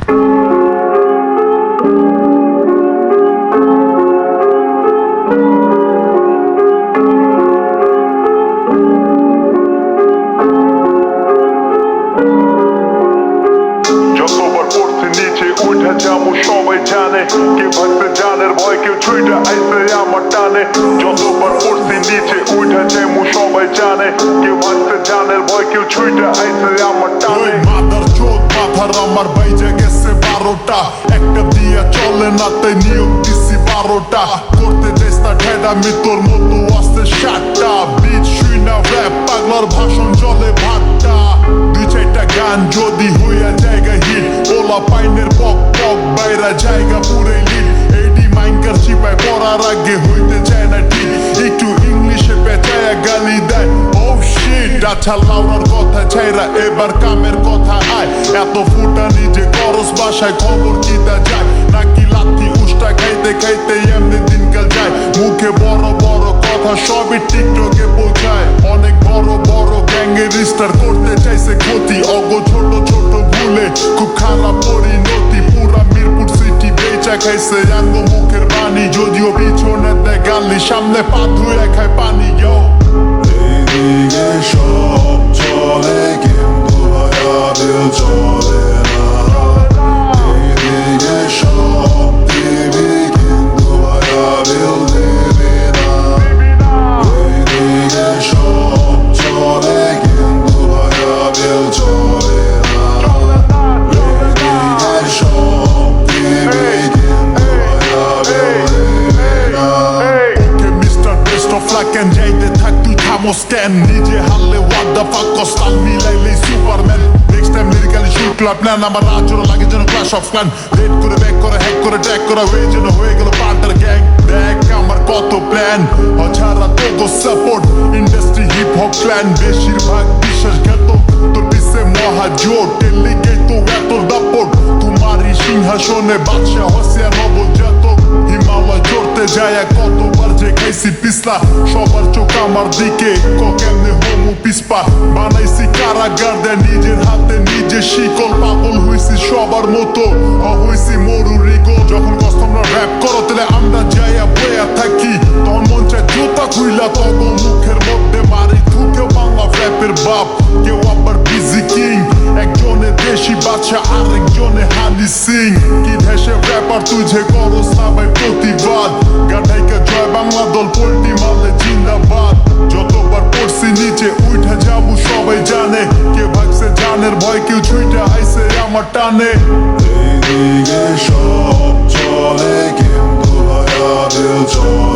যতবার পড়ছি নিচে উঠে যাবো সবাই জানে, কেউ ভাবছে জানের ভয় কেউ ছুঁইটা আইছে আমার টানে। যতবার পড়ছি নিচে উঠে যাবো সবাই জানে, কেউ ভাবছে জানের ভয় কেউ ছুঁইটা আইছে আমার টানে। মাদার চোদ মাথার আমার বাইজে গেছে 12টা, একটা দিয়া চলে না তাই নিয়োগ দিছি 12টা। করতে যাইস না ঠেডামি তোর মতো আসতে 7টা। বিট শুই না র‍্যাপ পাগলার ভাষণ চলে ভাট্টা। 2-4টা গান যদি হইয়া জায়গা হিট, ওলা পাইনের পক পক বাইরা জায়গা পুরে লিট। এডি মাইনকার চিপায় পড়ার আগে হইতে চায় না ঠিক, একটু ইংলিশে পেঁচায়া গালি দেয়। ও শিট আচ্ছা লাউরার কথা ছাইরা এবার কামের কথা আয়। এত ফুটানি যে করস বাসায় খবর কিতা যায়, নাকি লাথি উষ্টা খাইতে খাইতে এমনি দিনকাল যায়। মুখে বড় বড় কথা সবই টিকটকে পৌঁছায়, অনেক বড় বড় গ্যাংয়ের স্টার করতে চাইছে ক্ষতি। অগ ছোট ছোট ভুলে খুব খারাপ পরিণতি, পুরা মিরপুর সিটি বেচা খাইছে আঙ্গ মুখের বাণী। যদিও পিছনে দেয় গালি সামনে পা ধুয়ে খায় পানি। এইদিকে সব চলে কিন্তু ভায়াবেল চলে না। এইদিকে সব দিবি কিন্তু ভায়াবেল দেবে না। এইদিকে সব চলে কিন্তু ভায়াবেল চলে না। এইদিকে সব দিবি কিন্তু ভায়াবেল দেবে না। Okay mister best of luck and যাইতে থাক তুই থামোস কেন? নিজে হারলে what the fuck কস্তাল মিলাইলে Superman. Next time lyrically shoot club নেন, আমার আচরণ লাগে যেন ক্লাশ অফ ক্ল্যান। রেড করে ব্যাক করে হ্যাক করে ট্র্যাক করা হয়ে যেন হয়ে গেল পান্টার গ্যাং। দেখ আমার কত প্ল্যান, অছাড়া তো support industry hip hop clan. বেশিরভাগ বিশ্বাসঘাত তোর পিছে মহাজোট, টেলিগে তো এত দাপট। তোমারই সিংহাসনে বাদশা হসিয়া নবজাতক। হিমালয় চড়তে যায় কতবার যে খাইছি পিছলা, সবার চোখ আমার দিকে কেমনে হোমো পিসপা। বানাইছি কারাগার দেয় নিজের হাতে নিজে শিকল। পাগল হইছি সবার মতো হইছি মরুরিগো। যখন কষ্টমরা র‍্যাপ করো তাহলে আমরা যাইয়া বইয়া থাকি, তখন মন চায় জুতা খুইলা তব মুখের মধ্যে মারি। ঢুকেও বাংলা র‍্যাপের বাপ, কেউ আবার বিজি কিং। একজনে দেশি বাদশা আরেকজনে হানি সিং। কি দেশে র‍্যাপার তুই যে করস না ভাই প্রতিবাদ, গাঠাইকা জয় বাংলা দল পোল্টি মারলে জিন্দাবাদ। যতবার পড়ছি নিচে উঠে যাবো সবাই জানে, কে ভাগছে জানের ভয় কেউ ছুঁইটা আইছে আমার টানে। এইদিকে সব চলে কিন্তু ভায়াবেল চলে